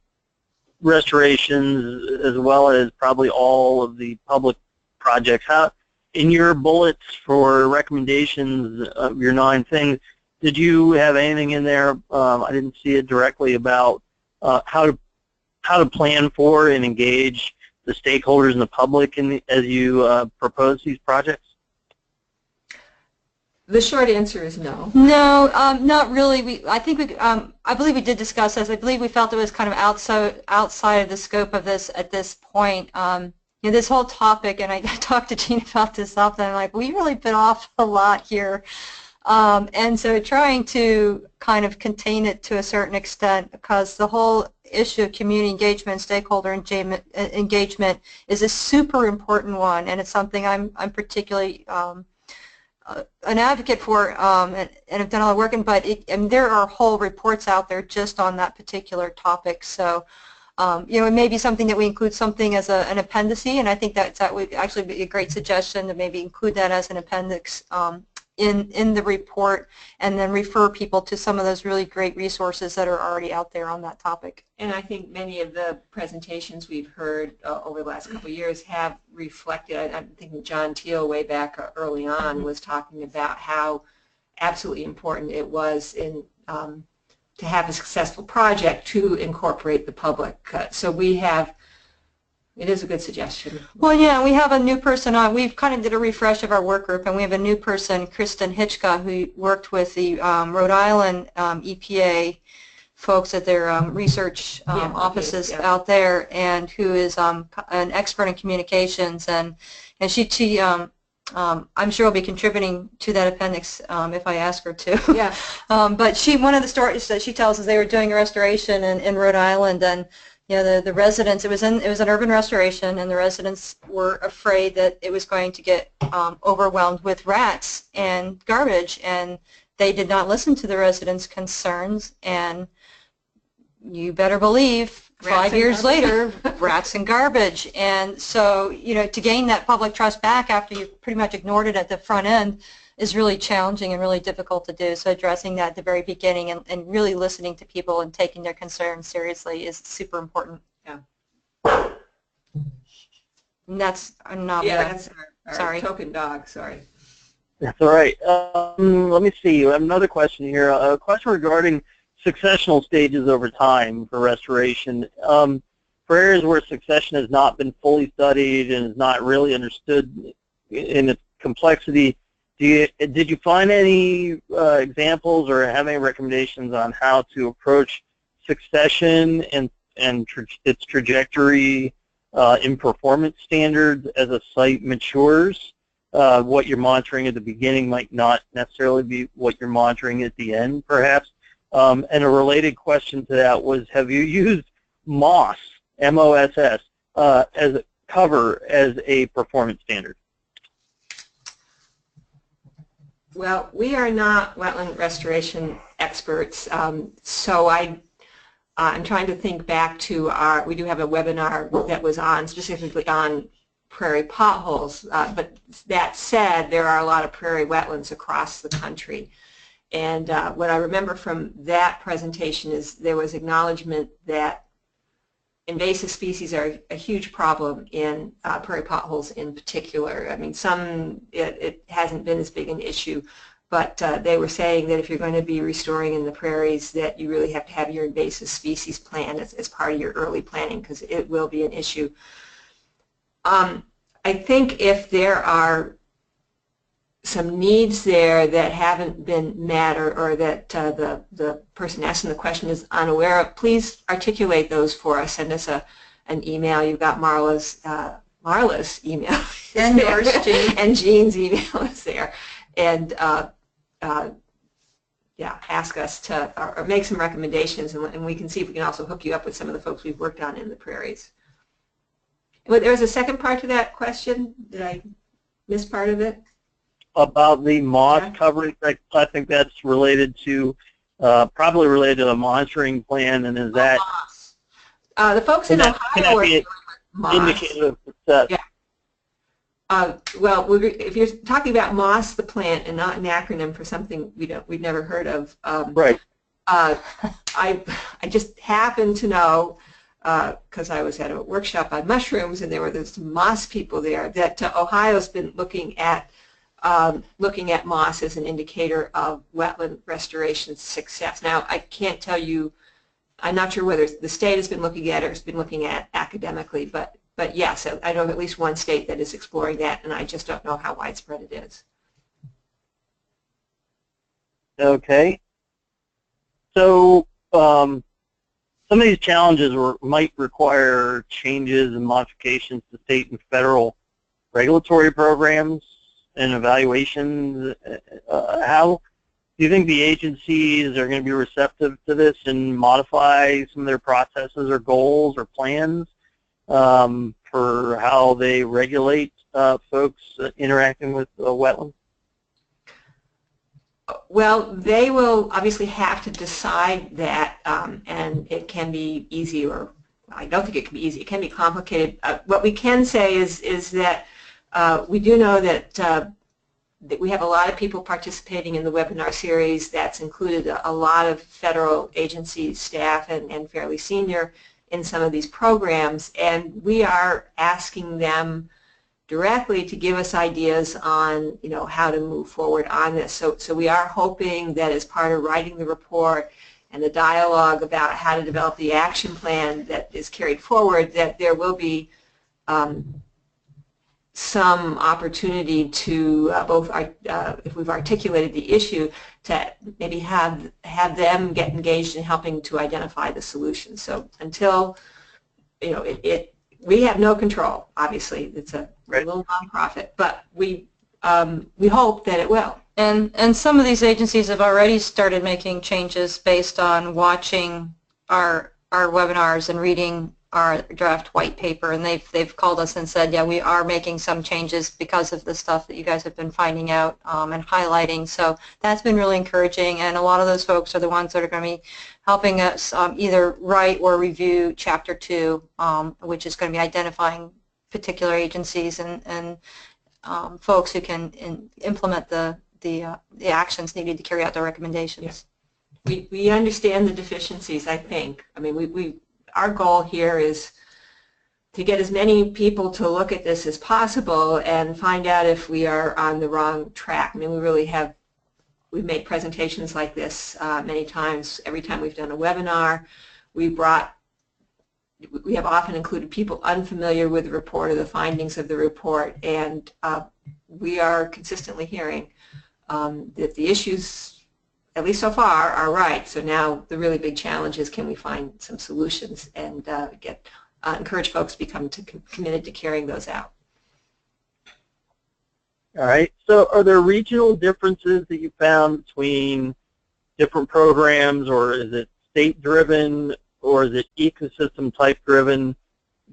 restorations, as well as probably all of the public projects. How, in your bullets for recommendations of your 9 things, did you have anything in there? I didn't see it directly about how to plan for and engage the stakeholders and the public as you propose these projects. The short answer is no. No, not really. I believe we did discuss this. I believe we felt it was kind of outside of the scope of this at this point. This whole topic, and I talked to Jean about this often. I'm like, we really bit off a lot here. And so trying to kind of contain it to a certain extent, because the whole issue of community engagement, stakeholder engagement is a super important one, and it's something I'm particularly an advocate for, and have done a lot of work in, but and there are whole reports out there just on that particular topic. So you know, it may be something that we include something as an appendice, and I think that would actually be a great suggestion to maybe include that as an appendix in the report, and then refer people to some of those really great resources that are already out there on that topic. And I think many of the presentations we've heard over the last couple of years have reflected, I'm thinking John Teal way back early on was talking about how absolutely important it was in to have a successful project to incorporate the public. So we have, it is a good suggestion. Well, yeah, we have a new person on. We've kind of did a refresh of our work group, and we have a new person, Kristen Hitchka, who worked with the Rhode Island EPA folks at their research offices out there, and who is an expert in communications, and she I'm sure will be contributing to that appendix if I ask her to. Yeah. But one of the stories that she tells is they were doing a restoration in Rhode Island, and you know, the residents, it was an urban restoration, and the residents were afraid that it was going to get overwhelmed with rats and garbage, and they did not listen to the residents' concerns, and you better believe 5 years later, rats and garbage. And so, you know, to gain that public trust back after you've pretty much ignored it at the front end is really challenging and really difficult to do. So addressing that at the very beginning and really listening to people and taking their concerns seriously is super important. Yeah. And that's not that's our sorry. Token dog, sorry. That's all right. Let me see. I have another question here. A question regarding successional stages over time for restoration. For areas where succession has not been fully studied and is not really understood in its complexity, did you find any examples or have any recommendations on how to approach succession and its trajectory in performance standards as a site matures? What you're monitoring at the beginning might not necessarily be what you're monitoring at the end, perhaps. And a related question to that was, have you used MOSS, M-O-S-S, as a cover as a performance standard? Well, we are not wetland restoration experts, so I'm trying to think back to we do have a webinar that was specifically on prairie potholes, but that said, there are a lot of prairie wetlands across the country. And what I remember from that presentation is there was acknowledgement that invasive species are a huge problem in prairie potholes in particular. I mean, it hasn't been as big an issue, but they were saying that if you're going to be restoring in the prairies, that you really have to have your invasive species plan as part of your early planning, because it will be an issue. I think if there are some needs there that haven't been met, or that the person asking the question is unaware of, please articulate those for us. Send us an email. You've got Marla's email and yours, Jean. And Jean's email is there. And yeah, ask us to or make some recommendations, and we can see if we can also hook you up with some of the folks we've worked on in the prairies. But there was a second part to that question. Did I miss part of it? About the MOSS coverage, I think that's related to, probably related to the monitoring plan, and is that the folks in Ohio are doing MOSS. Indicator of success? Yeah. Well, if you're talking about MOSS, the plant, and not an acronym for something we've never heard of, right. I just happen to know, because I was at a workshop on mushrooms, and there were some MOSS people there, that Ohio's been looking at MOSS as an indicator of wetland restoration success. Now, I can't tell you, I'm not sure whether the state has been looking at it or has been looking at academically, but yes, I know of at least one state that is exploring that, and I just don't know how widespread it is. Okay. So some of these challenges might require changes and modifications to state and federal regulatory programs and evaluations. How Do you think the agencies are going to be receptive to this and modify some of their processes or goals or plans for how they regulate folks interacting with wetlands? Well, they will obviously have to decide that, and it can be easy, or I don't think it can be easy. It can be complicated. What we can say is that we do know that we have a lot of people participating in the webinar series. That's included a lot of federal agency staff and fairly senior in some of these programs, and we are asking them directly to give us ideas on, how to move forward on this. So we are hoping that as part of writing the report and the dialogue about how to develop the action plan that is carried forward, that there will be some opportunity to if we've articulated the issue, to maybe have them get engaged in helping to identify the solution. So until, we have no control, obviously. It's a little nonprofit, but we hope that it will. And some of these agencies have already started making changes based on watching our webinars and reading our draft white paper, and they've called us and said, yeah, we are making some changes because of the stuff that you guys have been finding out and highlighting. So that's been really encouraging, and a lot of those folks are the ones that are going to be helping us either write or review Chapter 2, which is going to be identifying particular agencies and folks who can implement the actions needed to carry out their recommendations. Yeah. We understand the deficiencies, I think. I mean, our goal here is to get as many people to look at this as possible and find out if we are on the wrong track. I mean, we've made presentations like this many times. Every time we've done a webinar, we have often included people unfamiliar with the report or the findings of the report, and we are consistently hearing that the issues, at least so far, are right. So now the really big challenge is, can we find some solutions and encourage folks to become committed to carrying those out. All right. So are there regional differences that you found between different programs, or is it state-driven, or is it ecosystem type-driven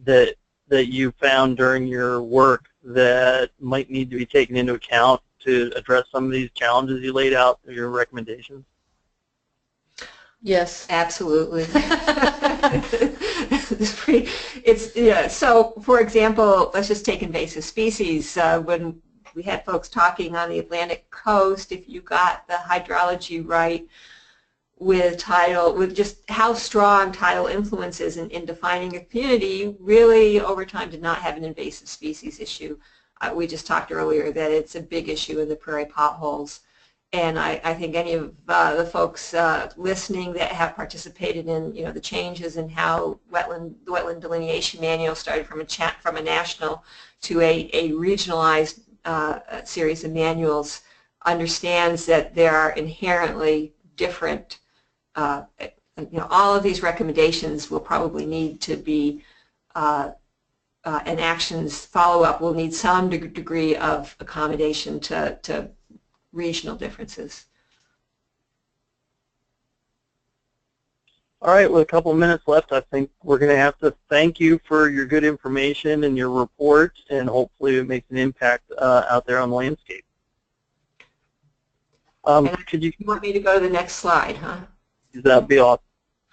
that you found during your work that might need to be taken into account to address some of these challenges you laid out in your recommendations? Yes, absolutely. So, for example, let's just take invasive species. When we had folks talking on the Atlantic coast, if you got the hydrology right with just how strong tidal influence is in defining a community, you really over time did not have an invasive species issue. We just talked earlier that it's a big issue in the prairie potholes, and I think any of the folks listening that have participated in the changes in how the wetland delineation manual started from a national to a regionalized series of manuals understands that there are inherently different. All of these recommendations will probably need to be. And actions follow-up will need some degree of accommodation to regional differences. All right, with a couple of minutes left, I think we're going to have to thank you for your good information and your report, and hopefully it makes an impact out there on the landscape. Could you want me to go to the next slide, huh? That'd be awesome.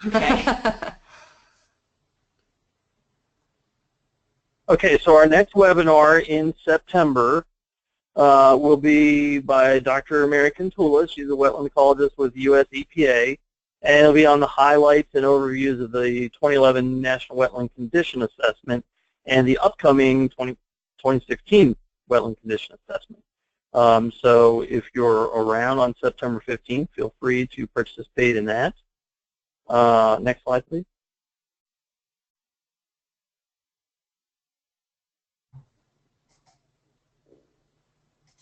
Okay. Okay, so our next webinar in September will be by Dr. Mary Cantula. She's a wetland ecologist with US EPA, and it'll be on the highlights and overviews of the 2011 National Wetland Condition Assessment and the upcoming 2016 Wetland Condition Assessment. So if you're around on September 15th, feel free to participate in that. Next slide, please.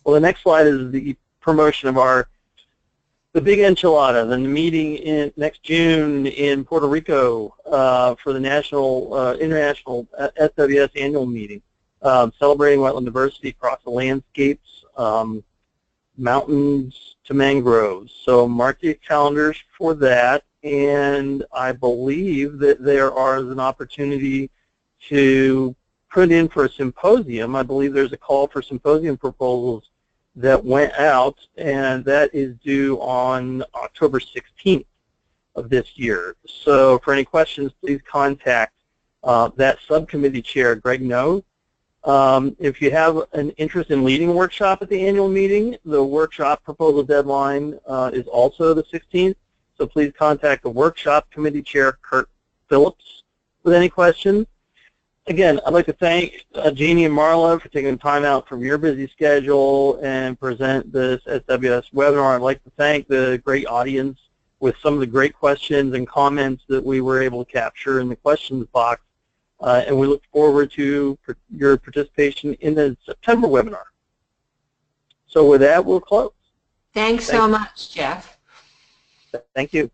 Well, the next slide is the promotion of the Big Enchilada, the meeting next June in Puerto Rico for the International SWS annual meeting, celebrating wetland diversity across the landscapes, mountains, to mangroves. So mark your calendars for that, and I believe that there is an opportunity to put in for a symposium. I believe there's a call for symposium proposals that went out, and that is due on October 16th of this year. So for any questions, please contact that subcommittee chair, Greg No. If you have an interest in leading a workshop at the annual meeting, the workshop proposal deadline is also the 16th. So please contact the workshop committee chair, Kurt Phillips, with any questions. Again, I'd like to thank Jeannie and Marla for taking time out from your busy schedule and present this SWS webinar. I'd like to thank the great audience with some of the great questions and comments that we were able to capture in the questions box. And we look forward to your participation in the September webinar. So with that, we'll close. Thanks so much, Jeff. Thank you.